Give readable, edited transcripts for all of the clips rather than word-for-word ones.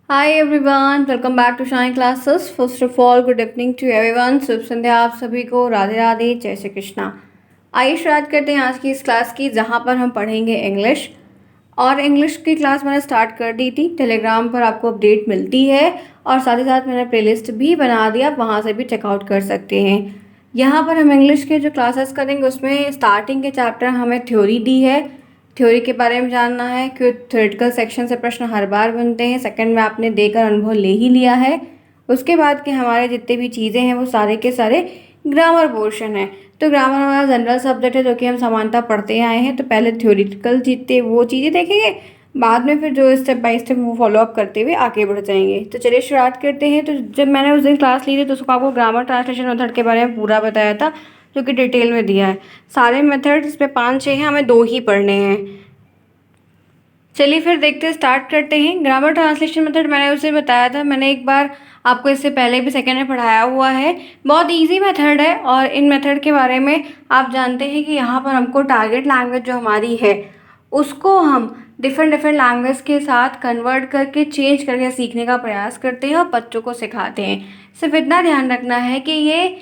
Hi everyone, welcome back to Shine Classes. First of all, good evening to everyone. शुभ संध्या आप सभी को, राधे राधे, जय श्री कृष्णा। आइए शुरुआत करते हैं आज की इस क्लास की, जहां पर हम पढ़ेंगे इंग्लिश। और इंग्लिश की क्लास मैंने स्टार्ट कर दी थी, टेलीग्राम पर आपको अपडेट मिलती है और साथ ही साथ मैंने प्लेलिस्ट भी बना दिया, वहां से भी चेकआउट कर सकते हैं। यहाँ पर हम इंग्लिश के जो क्लासेस करेंगे उसमें स्टार्टिंग के चैप्टर हमें थ्योरी दी है, थ्योरी के बारे में जानना है क्यों थ्योरेटिकल सेक्शन से प्रश्न हर बार बनते हैं। सेकंड में आपने देकर अनुभव ले ही लिया है। उसके बाद के हमारे जितने भी चीज़ें हैं वो सारे के सारे ग्रामर पोर्शन है। तो ग्रामर हमारा जनरल सब्जेक्ट है जो कि हम समानता पढ़ते आए हैं। तो पहले थ्योरेटिकल जितने वो चीज़ें देखेंगे, बाद में फिर जो स्टेप बाय स्टेप वो फॉलो अप करते हुए आगे बढ़ जाएंगे। तो चलिए शुरुआत करते हैं। तो जब मैंने उस दिन क्लास ली थी तो उसको आपको ग्रामर ट्रांसलेशन मेथड के बारे में पूरा बताया था, जो कि डिटेल में दिया है। सारे मेथड्स इसमें 5-6 हैं, हमें 2 ही पढ़ने हैं। चलिए फिर देखते हैं, स्टार्ट करते हैं। ग्रामर ट्रांसलेशन मेथड मैंने उसे बताया था, मैंने एक बार आपको इससे पहले भी सेकेंड में पढ़ाया हुआ है। बहुत इजी मेथड है और इन मेथड के बारे में आप जानते हैं कि यहाँ पर हमको टारगेट लैंग्वेज जो हमारी है उसको हम डिफरेंट लैंग्वेज के साथ कन्वर्ट करके चेंज करके सीखने का प्रयास करते हैं और बच्चों को सिखाते हैं। सिर्फ इतना ध्यान रखना है कि ये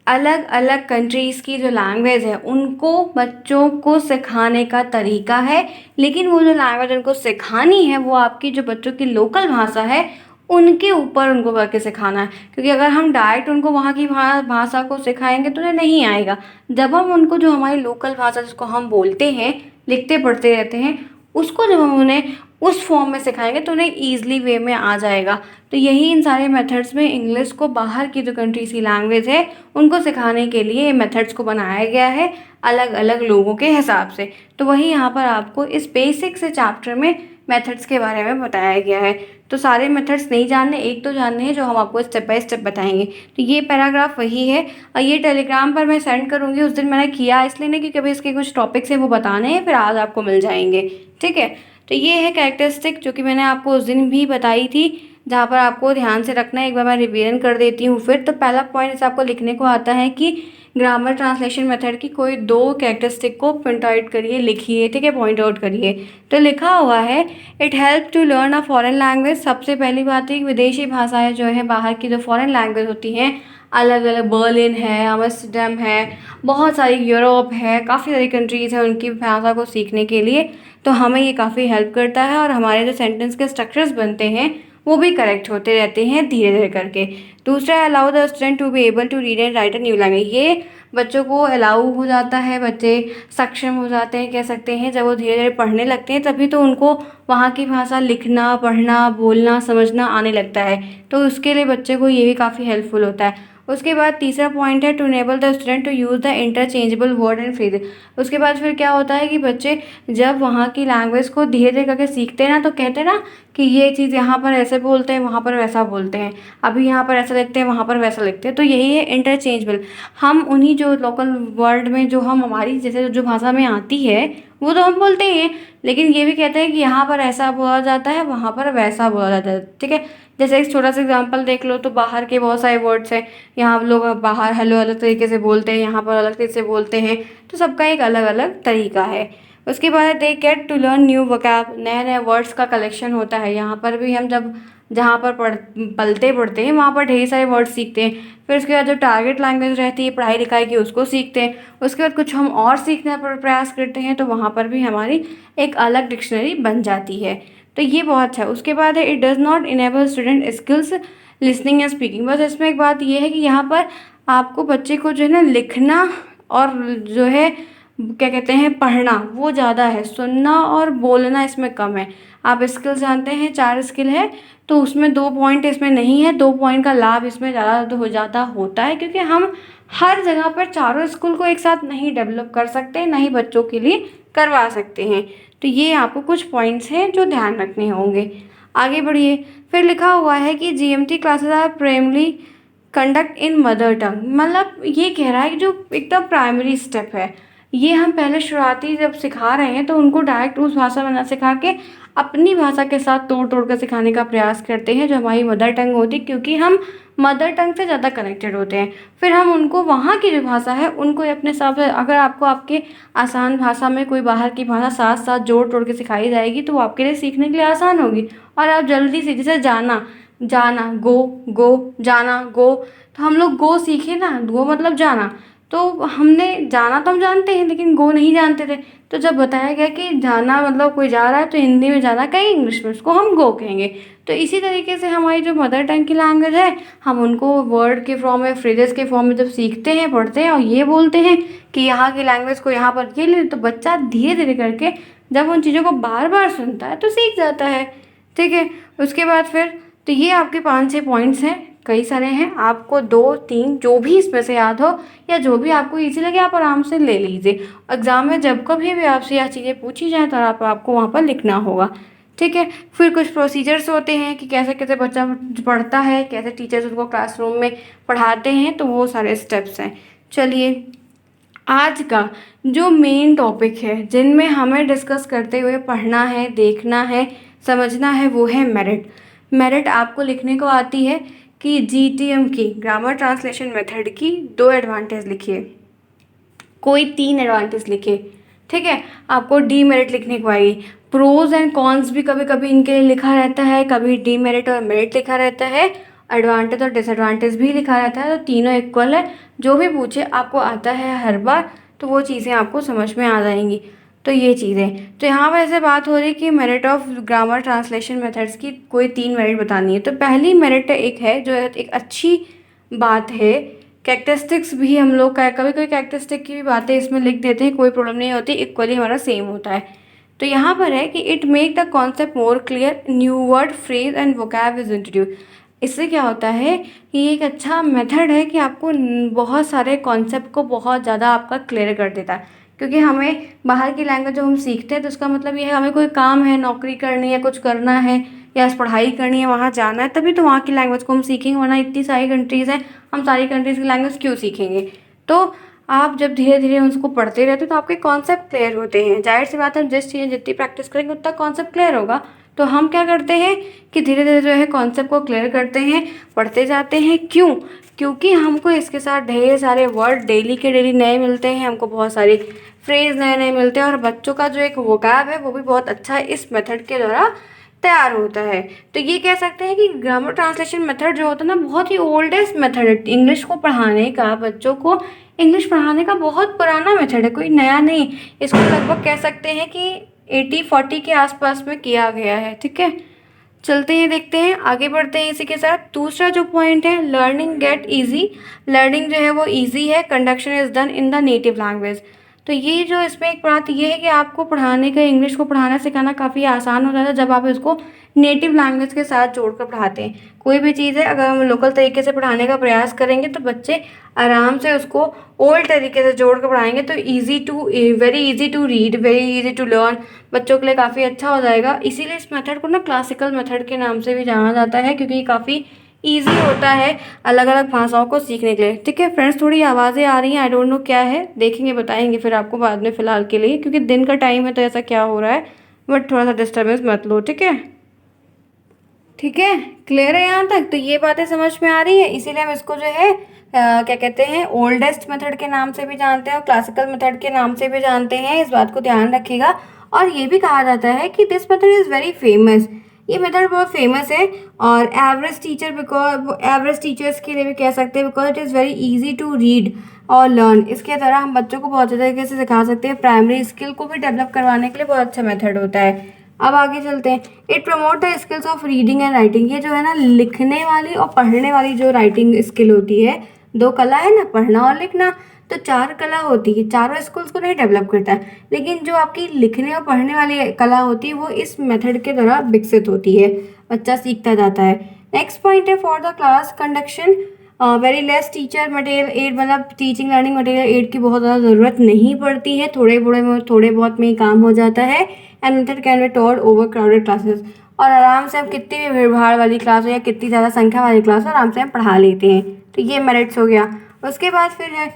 अलग अलग कंट्रीज़ की जो लैंग्वेज है उनको बच्चों को सिखाने का तरीका है, लेकिन वो जो लैंग्वेज उनको सिखानी है वो आपकी जो बच्चों की लोकल भाषा है उनके ऊपर उनको करके सिखाना है। क्योंकि अगर हम डायरेक्ट उनको वहाँ की भाषा को सिखाएंगे तो उन्हें नहीं आएगा। जब हम उनको जो हमारी लोकल भाषा जिसको हम बोलते हैं, लिखते पढ़ते रहते हैं, उसको जब हम उन्हें उस फॉर्म में सिखाएंगे तो उन्हें ईजिली वे में आ जाएगा। तो यही इन सारे मेथड्स में इंग्लिश को बाहर की जो कंट्रीज की लैंग्वेज है उनको सिखाने के लिए मेथड्स को बनाया गया है अलग अलग लोगों के हिसाब से। तो वही यहाँ पर आपको इस बेसिक से चैप्टर में मेथड्स के बारे में बताया गया है। तो सारे मेथड्स नहीं जानने, एक तो जानने हैं जो हम आपको स्टेप बाय स्टेप बताएंगे। तो ये पैराग्राफ वही है और ये टेलीग्राम पर मैं सेंड करूँगी। उस दिन मैंने किया इसलिए नहीं क्योंकि अभी इसके कुछ टॉपिक्स हैं वो बताने हैं, फिर आज आपको मिल जाएंगे। ठीक है, तो ये है कैरेक्टरिस्टिक जो कि मैंने आपको उस दिन भी बताई थी, जहाँ पर आपको ध्यान से रखना है। एक बार मैं रिवीजन कर देती हूँ फिर। तो पहला पॉइंट इसे आपको लिखने को आता है कि ग्रामर ट्रांसलेशन मेथड की कोई 2 कैरेक्टरिस्टिक को प्रिंट आउट करिए, लिखिए, ठीक है, पॉइंट आउट करिए। तो लिखा हुआ है it help to learn a foreign language. सबसे पहली बात है कि विदेशी भाषाएं जो है, बाहर की जो फॉरेन लैंग्वेज होती हैं, अलग अलग बर्लिन है, एम्स्टर्डम है, बहुत सारी यूरोप है, काफ़ी सारी कंट्रीज़ हैं, उनकी भाषा को सीखने के लिए तो हमें ये काफ़ी हेल्प करता है। और हमारे जो सेंटेंस के स्ट्रक्चर्स बनते हैं वो भी करेक्ट होते रहते हैं धीरे धीरे करके। दूसरा, allow the student to be able to read and write a new language. ये बच्चों को अलाउ हो जाता है, बच्चे सक्षम हो जाते हैं कह सकते हैं। जब वो धीरे धीरे पढ़ने लगते हैं तभी तो उनको वहाँ की भाषा लिखना, पढ़ना, बोलना, समझना आने लगता है। तो उसके लिए बच्चे को ये भी काफ़ी हेल्पफुल होता है। उसके बाद तीसरा पॉइंट है to enable the student to use the interchangeable word and phrase. उसके बाद फिर क्या होता है कि बच्चे जब वहाँ की लैंग्वेज को धीरे धीरे करके सीखते हैं ना, तो कहते हैं ना कि ये चीज़ यहाँ पर ऐसे बोलते हैं, वहाँ पर वैसा बोलते हैं, अभी यहाँ पर ऐसा लिखते हैं, वहाँ पर वैसा लिखते हैं। तो यही है इंटरचेंजेबल। हम उन्हीं जो लोकल वर्ड में जो हम हमारी जैसे जो भाषा में आती है वो तो हम बोलते ही हैं, लेकिन ये भी कहते हैं कि यहाँ पर ऐसा बोला जाता है, वहाँ पर वैसा बोला जाता है। ठीक है, जैसे एक छोटा सा एग्जांपल देख लो, तो बाहर के बहुत सारे वर्ड्स हैं। यहाँ लोग बाहर हेलो अलग तरीके से बोलते हैं, यहाँ पर अलग तरीके से बोलते हैं। तो सबका एक अलग अलग तरीका है। उसके बाद they get to learn new vocab. नए नए वर्ड्स का कलेक्शन होता है। यहाँ पर भी हम जब जहाँ पर पलते पढ़ते हैं वहाँ पर ढेर सारे वर्ड सीखते हैं। फिर उसके बाद जो टारगेट लैंग्वेज रहती है पढ़ाई लिखाई की, उसको सीखते हैं। उसके बाद कुछ हम और सीखने का प्रयास करते हैं तो वहाँ पर भी हमारी एक अलग डिक्शनरी बन जाती है। तो ये बहुत अच्छा है। उसके बाद है it does not enable student skills listening and speaking. बस इसमें एक बात ये है कि यहाँ पर आपको बच्चे को जो है ना लिखना और जो है क्या कहते हैं पढ़ना वो ज़्यादा है, सुनना और बोलना इसमें कम है। आप स्किल्स जानते हैं 4 स्किल है, तो उसमें 2 पॉइंट इसमें नहीं है। 2 पॉइंट का लाभ इसमें ज़्यादा हो जाता होता है, क्योंकि हम हर जगह पर चारों स्कूल को एक साथ नहीं डेवलप कर सकते, ना ही बच्चों के लिए करवा सकते हैं। तो ये आपको कुछ पॉइंट्स हैं जो ध्यान रखने होंगे। आगे बढ़िए। फिर लिखा हुआ है कि GMT classes are primary conduct in mother tongue. मतलब ये कह रहा है कि जो एकदम प्राइमरी स्टेप है ये हम पहले शुरुआती जब सिखा रहे हैं तो उनको डायरेक्ट उस भाषा में ना सिखा के अपनी भाषा के साथ तोड़-तोड़ कर सिखाने का प्रयास करते हैं, जो हमारी मदर टंग होती है, क्योंकि हम मदर टंग से ज़्यादा कनेक्टेड होते हैं। फिर हम उनको वहाँ की जो भाषा है उनको अपने हिसाब से, अगर आपको आपके आसान भाषा में कोई बाहर की भाषा साथ-साथ जोड़-तोड़ के सिखाई जाएगी तो वो आपके लिए सीखने के लिए आसान होगी और आप जल्दी से, जैसे जाना, जाना, गो, जाना, गो, तो हम लोग गो सीखे ना, गो मतलब जाना। तो हमने जाना तो हम जानते हैं लेकिन गो नहीं जानते थे। तो जब बताया गया कि जाना मतलब कोई जा रहा है तो हिंदी में जाना कहेंगे, इंग्लिश में उसको हम गो कहेंगे। तो इसी तरीके से हमारी जो मदर टंग की लैंग्वेज है, हम उनको वर्ड के फॉर्म में, फ्रेजेस के फॉर्म में जब सीखते हैं, पढ़ते हैं और ये बोलते हैं कि यहाँ की लैंग्वेज को यहाँ पर ये ले, तो बच्चा धीरे-धीरे करके जब उन चीज़ों को बार-बार सुनता है तो सीख जाता है। ठीक है? उसके बाद फिर तो ये आपके 5-6 पॉइंट्स हैं, कई सारे हैं, आपको 2-3 जो भी इसमें से याद हो या जो भी आपको ईज़ी लगे आप आराम से ले लीजिए। एग्ज़ाम में जब कभी भी आपसे यह चीज़ें पूछी जाएँ तो आपको वहाँ पर लिखना होगा। ठीक है? फिर कुछ प्रोसीजर्स होते हैं कि कैसे-कैसे बच्चा पढ़ता है, कैसे टीचर्स उनको क्लासरूम में पढ़ाते हैं, तो वो सारे स्टेप्स हैं। चलिए, आज का जो मेन टॉपिक है, जिनमें हमें डिस्कस करते हुए पढ़ना है, देखना है, समझना है, वो है मेरिट। मेरिट आपको लिखने को आती है कि जीटीएम की, ग्रामर ट्रांसलेशन मेथड की 2 एडवांटेज लिखिए, कोई 3 एडवांटेज लिखिए। ठीक है? आपको डीमेरिट लिखने को आएगी। प्रोज एंड कॉन्स भी कभी-कभी इनके लिए लिखा रहता है, कभी डीमेरिट और मेरिट लिखा रहता है, एडवांटेज और डिसएडवांटेज भी लिखा रहता है, तो तीनों इक्वल है। जो भी पूछे आपको आता है हर बार, तो वो चीज़ें आपको समझ में आ जाएंगी। तो ये चीज़ें, तो यहाँ पर ऐसे बात हो रही कि merit of grammar translation methods की कोई 3 मेरिट बतानी है। तो पहली मेरिट एक है जो एक अच्छी बात है, कैरेक्टरिस्टिक्स भी हम लोग का कभी-कभी कैरेक्टरिस्टिक की भी बातें इसमें लिख देते हैं, कोई प्रॉब्लम नहीं होती, इक्वली हमारा सेम होता है। तो यहाँ पर है कि it make the concept more clear, new word, phrase and vocab is introduce. इससे क्या होता है कि ये एक अच्छा मेथड है कि आपको बहुत सारे कॉन्सेप्ट को बहुत ज़्यादा आपका क्लियर कर देता है, क्योंकि हमें बाहर की लैंग्वेज जब हम सीखते हैं तो उसका मतलब ये है हमें कोई काम है, नौकरी करनी है, कुछ करना है या पढ़ाई करनी है, वहाँ जाना है, तभी तो वहाँ की लैंग्वेज को हम सीखेंगे, वरना इतनी सारी कंट्रीज़ हैं, हम सारी कंट्रीज़ की लैंग्वेज क्यों सीखेंगे। तो आप जब धीरे-धीरे उसको पढ़ते रहते हो तो आपके कॉन्सेप्ट क्लियर होते हैं। ज़ाहिर-सी बात है, जिस चीज़ जितनी प्रैक्टिस करेंगे उतना कॉन्सेप्ट क्लियर होगा। तो हम क्या करते हैं कि धीरे-धीरे जो है कॉन्सेप्ट को क्लियर करते हैं, पढ़ते जाते हैं। क्यों? क्योंकि हमको इसके साथ ढेर सारे वर्ड डेली के डेली नए मिलते हैं, हमको बहुत सारे फ्रेज़ नए-नए मिलते हैं और बच्चों का जो एक वोकैब है वो भी बहुत अच्छा इस मेथड के द्वारा तैयार होता है। तो ये कह सकते हैं कि ग्रामर ट्रांसलेशन मेथड जो होता है ना, बहुत ही ओल्डेस्ट मेथड है इंग्लिश को पढ़ाने का, बच्चों को इंग्लिश पढ़ाने का बहुत पुराना मेथड है, कोई नया नहीं। इसको लगभग कह सकते हैं कि 80-40 के आसपास में किया गया है। ठीक है? चलते हैं, देखते हैं, आगे बढ़ते हैं इसी के साथ। दूसरा जो पॉइंट है, लर्निंग गेट ईजी। लर्निंग जो है वो ईजी है, conduction is done in the native language. तो ये जो इसमें एक बात ये है कि आपको पढ़ाने का, इंग्लिश को पढ़ाना सिखाना काफ़ी आसान हो जाता है जब आप इसको नेटिव लैंग्वेज के साथ जोड़कर पढ़ाते हैं। कोई भी चीज़ है अगर हम लोकल तरीके से पढ़ाने का प्रयास करेंगे तो बच्चे आराम से उसको ओल्ड तरीके से जोड़ कर पढ़ाएंगे तो very easy to read, very easy to learn, बच्चों के लिए काफ़ी अच्छा हो जाएगा। इसीलिए इस मेथड को ना क्लासिकल मेथड के नाम से भी जाना जाता है, क्योंकि ये काफ़ी ईजी होता है अलग अलग भाषाओं को सीखने के लिए। ठीक है फ्रेंड्स, थोड़ी आवाज़ें आ रही हैं, आई डोंट नो क्या है, देखेंगे बताएंगे फिर आपको बाद में, फ़िलहाल के लिए क्योंकि दिन का टाइम है तो ऐसा क्या हो रहा है, बट थोड़ा सा डिस्टर्बेंस मत लो। ठीक है? ठीक है, क्लियर है यहाँ तक? तो ये बातें समझ में आ रही है, इसीलिए हम इसको जो है क्या कहते हैं, ओल्डेस्ट मेथड के नाम से भी जानते हैं और क्लासिकल मेथड के नाम से भी जानते हैं, इस बात को ध्यान रखिएगा। और ये भी कहा जाता है कि this method is very famous, ये मेथड बहुत फेमस है और एवरेज टीचर्स के लिए भी कह सकते हैं, because it is very easy to read और लर्न। इसके द्वारा हम बच्चों को बहुत अच्छे तरीके से सिखा सकते हैं, प्राइमरी स्किल को भी डेवलप करवाने के लिए बहुत अच्छा मेथड होता है। अब आगे चलते हैं। It promote the skills of reading and writing. ये जो है ना, लिखने वाली और पढ़ने वाली जो राइटिंग स्किल होती है, 2 कला है ना, पढ़ना और लिखना, तो 4 कला होती है, चारों स्किल्स को नहीं डेवलप करता है, लेकिन जो आपकी लिखने और पढ़ने वाली कला होती है वो इस मेथड के द्वारा विकसित होती है, बच्चा सीखता जाता है। नेक्स्ट पॉइंट है, for the class conduction very less teacher material aid, मतलब टीचिंग लर्निंग मटेरियल एड की बहुत ज़्यादा ज़रूरत नहीं पड़ती है, थोड़े बहुत में ही काम हो जाता है। And method can be taught over crowded classes, और आराम से हम कितनी भी भीड़ भाड़ वाली क्लास हो या कितनी ज़्यादा संख्या वाली क्लास हो, आराम से हम पढ़ा लेते हैं। तो ये मेरिट्स हो गया। उसके बाद फिर है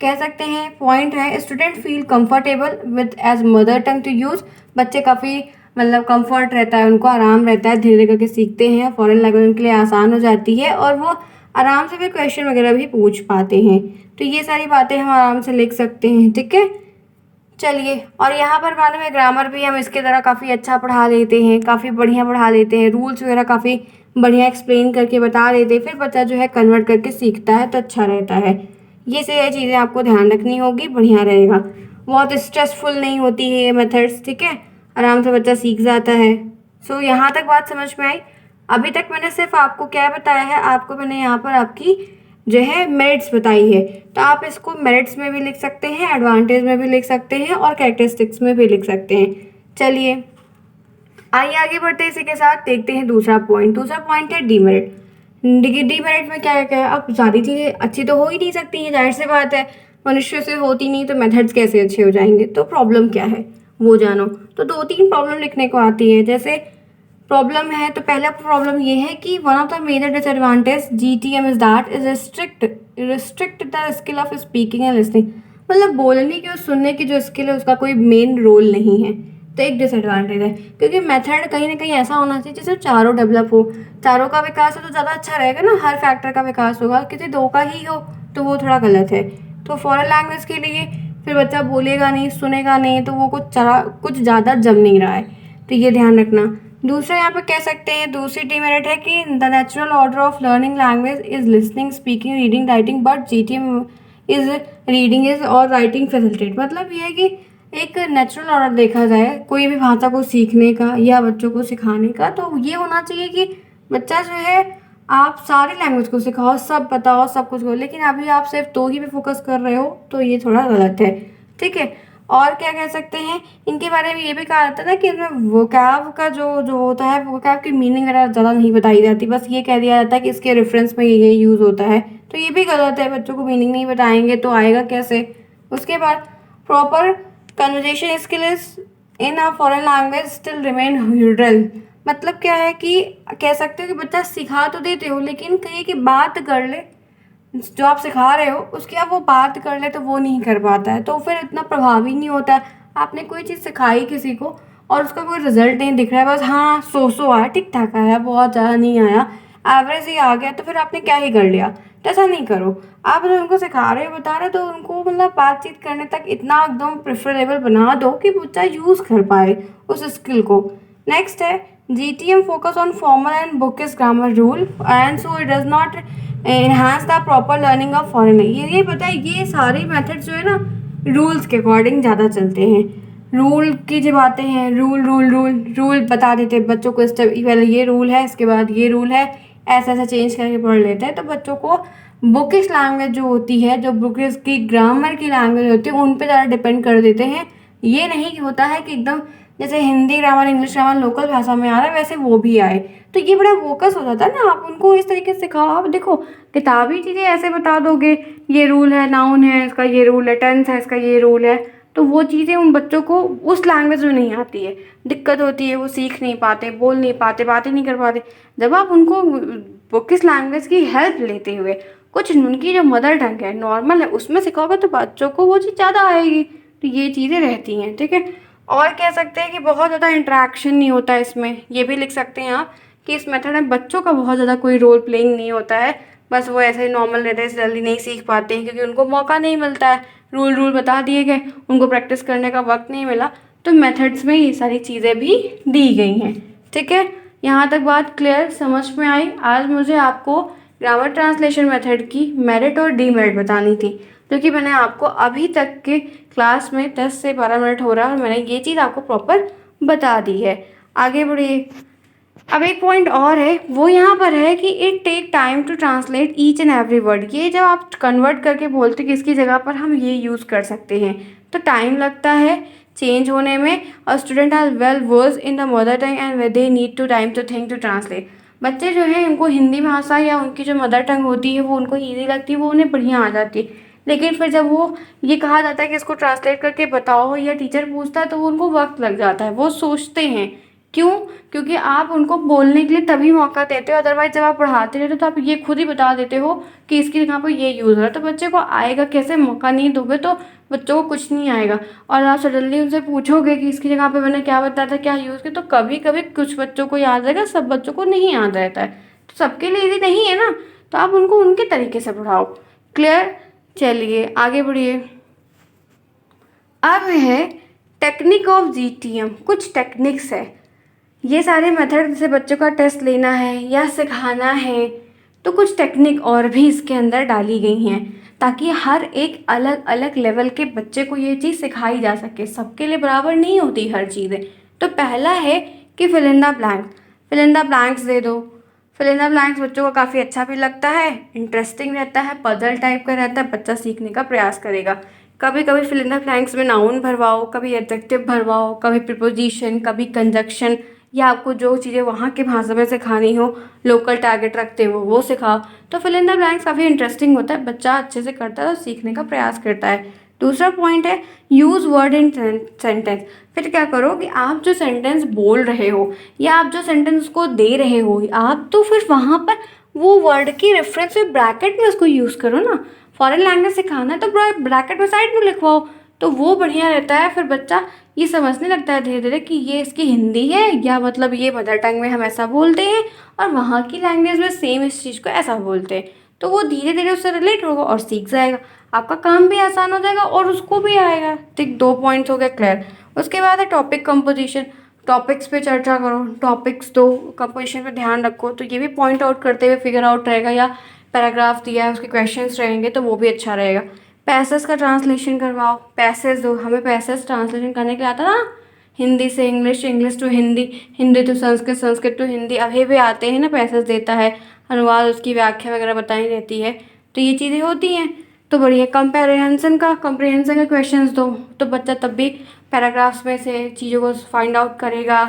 कह सकते हैं पॉइंट है, student feel comfortable with as mother tongue to use. बच्चे काफ़ी मतलब कंफर्ट रहता है, उनको आराम रहता है, धीरे धीरे करके सीखते हैं, फॉरेन लैंग्वेज उनके लिए आसान हो जाती है और वो आराम से भी क्वेश्चन वगैरह भी पूछ पाते हैं। तो ये सारी बातें हम आराम से लिख सकते हैं, ठीक है। चलिए, और यहाँ पर मालूम है ग्रामर भी हम इसके तरह काफ़ी अच्छा पढ़ा देते हैं, काफ़ी बढ़िया पढ़ा देते हैं, रूल्स वगैरह काफ़ी बढ़िया एक्सप्लेन करके बता देते हैं, फिर बच्चा जो है कन्वर्ट करके सीखता है तो अच्छा रहता है। ये सारी चीज़ें आपको ध्यान रखनी होगी, बढ़िया रहेगा। बहुत स्ट्रेसफुल नहीं होती है ये मेथड्स, ठीक है, आराम से बच्चा सीख जाता है। सो यहाँ तक बात समझ में आई। अभी तक मैंने सिर्फ आपको क्या बताया है, आपको मैंने यहाँ पर आपकी जो है मेरिट्स बताई है, तो आप इसको मेरिट्स में भी लिख सकते हैं, एडवांटेज में भी लिख सकते हैं और कैरेक्टरिस्टिक्स में भी लिख सकते हैं। चलिए आइए आगे बढ़ते हैं, इसी के साथ देखते हैं दूसरा पॉइंट। दूसरा पॉइंट है डीमेरिट। डीमेरिट में क्या क्या है, अब सारी चीज़ें अच्छी तो हो ही नहीं सकती हैं, जाहिर सी बात है, मनुष्य से होती नहीं तो मेथड्स कैसे अच्छे हो जाएंगे। तो प्रॉब्लम क्या है वो जानो। तो 2-3 प्रॉब्लम लिखने को आती है। जैसे प्रॉब्लम है तो पहला प्रॉब्लम ये है कि one of the major disadvantage GTM is that is restrict the skill of speaking and listening. मतलब बोलने की और सुनने की जो स्किल है उसका कोई मेन रोल नहीं है, तो एक डिसएडवांटेज है। क्योंकि मेथड कहीं ना कहीं ऐसा होना चाहिए जिससे चारों डेवलप हो, चारों का विकास हो तो ज़्यादा अच्छा रहेगा ना, हर फैक्टर का विकास होगा। किसी दो का ही हो तो वो थोड़ा गलत है। तो फॉरेन लैंग्वेज के लिए फिर बच्चा बोलेगा नहीं, सुनेगा नहीं, तो वो कुछ ज़्यादा जम नहीं रहा है, तो ये ध्यान रखना। दूसरा यहाँ पर कह सकते हैं, दूसरी डिमेरिट है कि the natural order of learning language is listening, speaking, reading, writing, but GTM is reading is और राइटिंग फैसिलिटेट। मतलब ये है कि एक नेचुरल ऑर्डर देखा जाए कोई भी भाषा को सीखने का या बच्चों को सिखाने का, तो ये होना चाहिए कि बच्चा जो है आप सारी लैंग्वेज को सिखाओ, सब बताओ, सब कुछ करो, लेकिन अभी आप सिर्फ दो ही पे फोकस कर रहे हो तो ये थोड़ा गलत है, ठीक है। और क्या कह सकते हैं, इनके बारे में ये भी कहा जाता है ना कि इनमें वोकैब का जो जो होता है, वोकैब की मीनिंग वगैरह ज़्यादा नहीं बताई जाती, बस ये कह दिया जाता है कि इसके रेफरेंस में ये यूज़ होता है, तो ये भी गलत है। बच्चों को मीनिंग नहीं बताएंगे तो आएगा कैसे। उसके बाद proper conversation skills in a foreign language still remain hurdle. मतलब क्या है कि कह सकते हो कि बच्चा सिखा तो देते हो, लेकिन कहीं की बात कर ले, जो आप सिखा रहे हो उसकी आप वो बात कर ले तो वो नहीं कर पाता है, तो फिर इतना प्रभावी नहीं होता है। आपने कोई चीज़ सिखाई किसी को और उसका कोई रिजल्ट नहीं दिख रहा है, बस हाँ सो आया, ठीक ठाक आया, बहुत ज़्यादा नहीं आया, एवरेज ही आ गया, तो फिर आपने क्या ही कर लिया। तो ऐसा नहीं करो। आप अगर उनको सिखा रहे हो, बता रहे हो, तो उनको मतलब बातचीत करने तक इतना एकदम प्रेफरेबल बना दो कि बच्चा यूज़ कर पाए उस स्किल को। नेक्स्ट है GTM focus on formal and bookish grammar rule and so it does not enhance the proper learning of foreign. ये पता है, ये सारे मेथड जो है ना रूल्स के अकॉर्डिंग ज़्यादा चलते हैं। रूल की जब आते हैं, रूल रूल रूल रूल बता देते हैं बच्चों को, स्टेप पहले ये रूल है, इसके बाद ये रूल है, ऐसा ऐसा चेंज करके पढ़ लेते हैं। तो बच्चों को बुकिश लैंग्वेज जो होती है, जो बुकिश की ग्रामर की लैंग्वेज होती है, उन पे ज़्यादा डिपेंड कर देते हैं। ये नहीं होता है कि एकदम जैसे Hindi grammar, English grammar local भाषा में आ रहा है वैसे वो भी आए, तो ये बड़ा फोकस हो जाता है ना। आप उनको इस तरीके से सिखाओ। आप देखो किताबी चीज़ें ऐसे बता दोगे, ये रूल है, नाउन है इसका, ये रूल है, टेंस है इसका, ये रूल है, तो वो चीज़ें उन बच्चों को उस लैंग्वेज में नहीं आती है, दिक्कत होती है, वो सीख नहीं पाते, बोल नहीं पाते, बातें नहीं कर पाते। जब आप उनको किस लैंग्वेज की हेल्प लेते हुए कुछ उनकी जो मदर टंग है, नॉर्मल है, उसमें सिखाओगे तो बच्चों को वो चीज़ ज़्यादा आएगी। तो ये चीज़ें रहती हैं, ठीक है। और कह सकते हैं कि बहुत ज़्यादा इंटरेक्शन नहीं होता है इसमें, ये भी लिख सकते हैं आप कि इस मेथड में बच्चों का बहुत ज़्यादा कोई रोल प्लेइंग नहीं होता है, बस वो ऐसे ही नॉर्मल रहते हैं, जल्दी नहीं सीख पाते हैं क्योंकि उनको मौका नहीं मिलता है, रूल बता दिए गए, उनको प्रैक्टिस करने का वक्त नहीं मिला। तो मेथड्स में ये सारी चीज़ें भी दी गई हैं, ठीक है। यहाँ तक बात क्लियर समझ में आई। आज मुझे आपको ग्रामर ट्रांसलेशन मेथड की मेरिट और डीमेरिट बतानी थी, क्योंकि मैंने आपको अभी तक के क्लास में 10 से 12 मिनट हो रहा है और मैंने ये चीज़ आपको प्रॉपर बता दी है। आगे बढ़िए। अब एक पॉइंट और है, वो यहाँ पर है कि it take time to translate each and every word. ये जब आप कन्वर्ट करके बोलते कि इसकी जगह पर हम ये यूज़ कर सकते हैं, तो टाइम लगता है चेंज होने में, और student are well verse in the mother tongue and they need to time to think to translate. बच्चे जो हैं उनको हिंदी भाषा या उनकी जो मदर टंग होती है वो उनको ईजी लगती है, वो उन्हें बढ़िया आ जाती है, लेकिन फिर जब वो ये कहा जाता है कि इसको ट्रांसलेट करके बताओ या टीचर पूछता है तो वो उनको वक्त लग जाता है, वो सोचते हैं क्यों? क्योंकि आप उनको बोलने के लिए तभी मौका देते हो, अदरवाइज़ जब आप पढ़ाते रहते हो तो आप ये खुद ही बता देते हो कि इसकी जगह पे ये यूज़ हो रहा है, तो बच्चे को आएगा कैसे? मौका नहीं दोगे तो बच्चों को कुछ नहीं आएगा। और आप सडनली उनसे पूछोगे कि इसकी जगह पे मैंने क्या बताया था, क्या यूज़ किया, तो कभी-कभी कुछ बच्चों को याद रहेगा, सब बच्चों को नहीं याद रहता है। तो सबके लिए ईज़ी नहीं है ना, तो आप उनको उनके तरीके से पढ़ाओ। क्लियर? चलिए आगे बढ़िए। अब है टेक्निक ऑफ जीटीएम, कुछ टेक्निक्स है। ये सारे मेथड जैसे बच्चों का टेस्ट लेना है या सिखाना है, तो कुछ टेक्निक और भी इसके अंदर डाली गई हैं ताकि हर एक अलग अलग लेवल के बच्चे को ये चीज़ सिखाई जा सके। सबके लिए बराबर नहीं होती हर चीज़ें। तो पहला है कि fill in the blanks, fill in the blanks दे दो। फिल इन द ब्लैंक्स बच्चों को काफ़ी अच्छा भी लगता है, इंटरेस्टिंग रहता है, पजल टाइप का रहता है, बच्चा सीखने का प्रयास करेगा। कभी कभी फिल इन द ब्लैंक्स में नाउन भरवाओ, कभी एडजेक्टिव भरवाओ, कभी प्रीपोजिशन, कभी कंजक्शन, या आपको जो चीज़ें वहाँ की भाषा में सिखानी हो, लोकल टारगेट रखते हो वो सिखाओ। तो फिल इन द ब्लैंक्स काफ़ी इंटरेस्टिंग होता है, बच्चा अच्छे से करता है और सीखने का प्रयास करता है। दूसरा पॉइंट है यूज़ वर्ड इन सेंटेंस। फिर क्या करो कि आप जो सेंटेंस बोल रहे हो या आप जो सेंटेंस उसको दे रहे हो, आप तो फिर वहाँ पर वो वर्ड की रेफरेंस में ब्रैकेट में उसको यूज़ करो ना। फॉरेन लैंग्वेज सिखाना है तो ब्रैकेट में साइड में लिखवाओ, तो वो बढ़िया रहता है। फिर बच्चा ये समझने लगता है धीरे धीरे कि ये इसकी हिंदी है, या मतलब ये मदर टंग में हम ऐसा बोलते हैं और वहाँ की लैंग्वेज में सेम इस चीज़ को ऐसा बोलते हैं। तो वो धीरे धीरे उससे रिलेट होगा और सीख जाएगा, आपका काम भी आसान हो जाएगा और उसको भी आएगा। ठीक, 2 पॉइंट्स हो गए क्लियर। उसके बाद है टॉपिक कंपोजिशन। टॉपिक्स पे चर्चा करो, टॉपिक्स दो, कंपोजिशन पे ध्यान रखो। तो ये भी पॉइंट आउट करते हुए फिगर आउट रहेगा, या पैराग्राफ दिया है उसके क्वेश्चंस रहेंगे तो वो भी अच्छा रहेगा। पैसेज का ट्रांसलेशन करवाओ, पैसेज दो। हमें पैसेज ट्रांसलेशन करने के लिए आता ना, हिंदी से English, English to Hindi, Hindi to Sanskrit, Sanskrit to Hindi, अभी भी आते हैं ना, पैसेज देता है, अनुवाद, उसकी व्याख्या वगैरह बताई रहती है। तो ये चीज़ें होती हैं। तो बढ़िया कंप्रहेंशन के क्वेश्चंस दो, तो बच्चा तब भी पैराग्राफ्स में से चीज़ों को फाइंड आउट करेगा,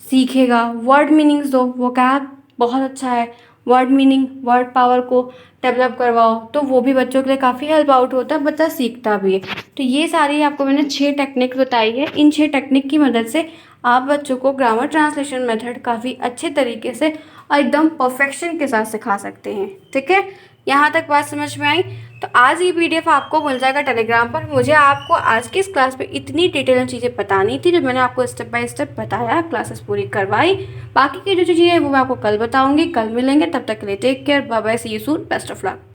सीखेगा। वर्ड मीनिंग्स दो, वो क्या बहुत अच्छा है, वर्ड मीनिंग, वर्ड पावर को डेवलप करवाओ, तो वो भी बच्चों के लिए काफ़ी हेल्प आउट होता है, बच्चा सीखता भी है। तो ये सारी आपको मैंने 6 टेक्निक बताई है। इन 6 टेक्निक की मदद से आप बच्चों को ग्रामर ट्रांसलेशन मेथड काफ़ी अच्छे तरीके से और एकदम परफेक्शन के साथ सिखा सकते हैं। ठीक है, यहाँ तक बात समझ में आई? तो आज ये PDF आपको मिल जाएगा टेलीग्राम पर। मुझे आपको आज की इस क्लास में इतनी डिटेल चीज़ें बतानी थी, जो मैंने आपको स्टेप बाय स्टेप बताया, क्लासेस पूरी करवाई। बाकी की जो चीज़ें हैं वो मैं आपको कल बताऊंगी। कल मिलेंगे, तब तक के लिए take care, bye bye, see you soon, best of luck.